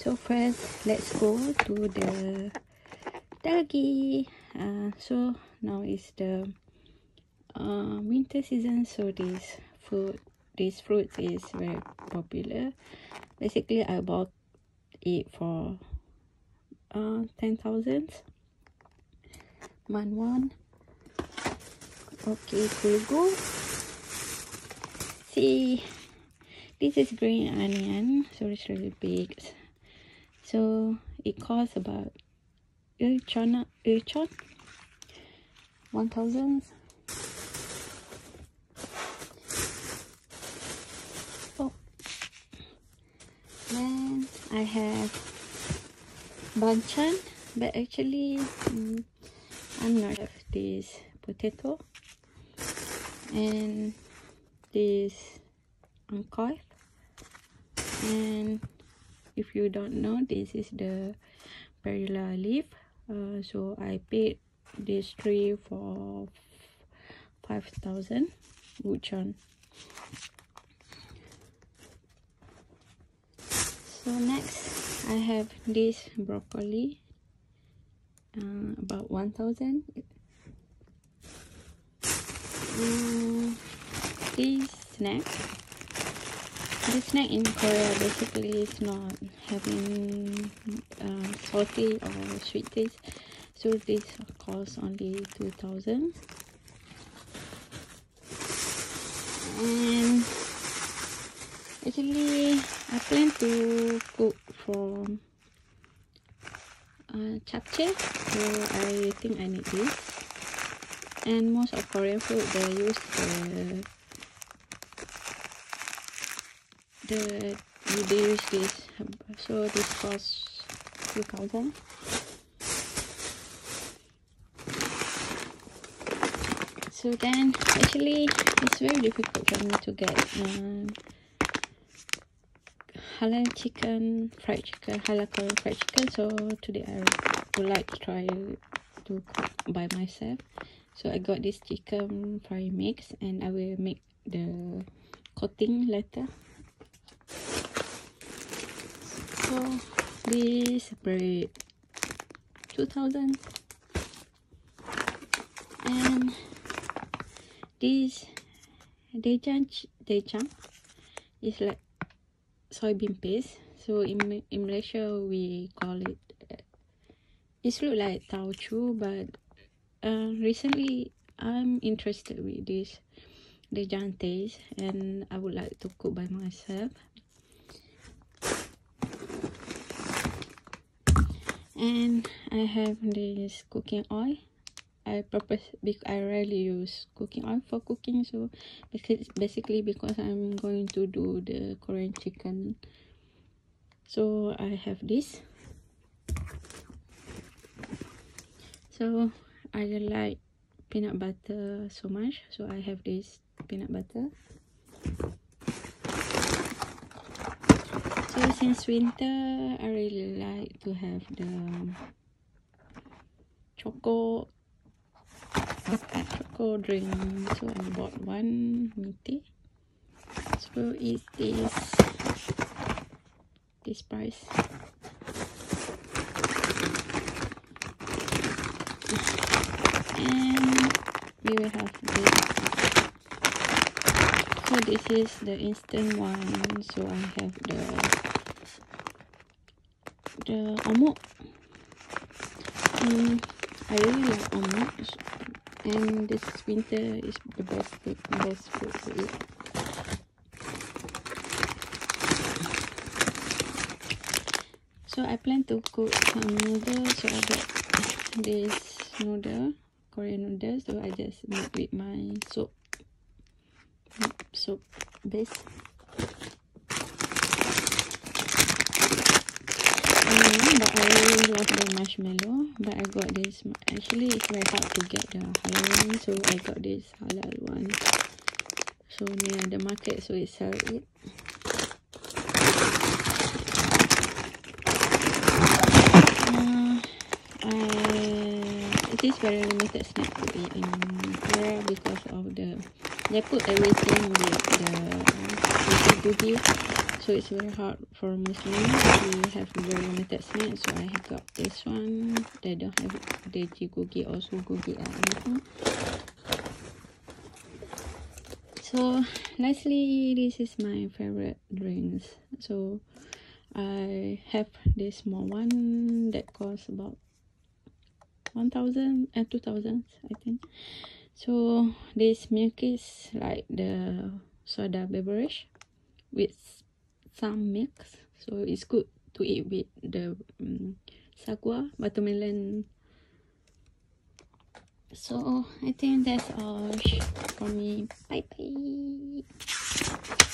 So first, let's go to the dagi. So now is the winter season, so this fruit is very popular. Basically, I bought it for 10,000 one. Okay, cool, go. See, this is green onion, so it's really big. So it costs about 1,000. Oh, then I have banchan, but actually I'm not have this potato and this angkoi. And if you don't know, this is the perilla leaf. So I paid this tree for 5,000 wuchon. So next I have this broccoli, about 1,000. This snack in Korea basically is not having salty or sweet taste, so this costs only 2,000. And actually I plan to cook from japchae, so I think I need this. And most of Korean food, they use they use this, so this costs 2,000. So then actually it's very difficult for me to get halal fried chicken, so today I would like to try to cook by myself. So I got this chicken fry mix, and I will make the coating later. So this bread 2,000, and this dejang is like soybean paste. So in Malaysia we call it, it look like tauchu, but recently I'm interested with this dejang taste, and I would like to cook by myself. And I have this cooking oil. I rarely use cooking oil for cooking, so basically because I'm going to do the Korean chicken, so I have this. So I like peanut butter so much, so I have this peanut butter. So since winter, I really like to have the choco drink, so I bought one meaty. So it's this price. And we will have this. So this is the instant one, so I have the omuk. I really like omuk, and this winter is the best food to eat. So I plan to cook some noodles, so I got this Korean noodles, so I just make with my soap base. But I really love the marshmallow, but I got this. Actually it's very hard to get the halal one, so I got this halal one, so near the market, so it sell it. It is very limited snack to eat in Korea because of they put everything with the goodie, so it's very hard for Muslims to have very limited snacks. So I have got this one. They don't have the jikogi or sugogi or anything. So lastly, this is my favorite drinks. So I have this small one that costs about 1,000 and 2,000, I think. So this milk is like the soda beverage with some mix, so it's good to eat with the sagwa watermelon. So I think that's all from me. Bye bye.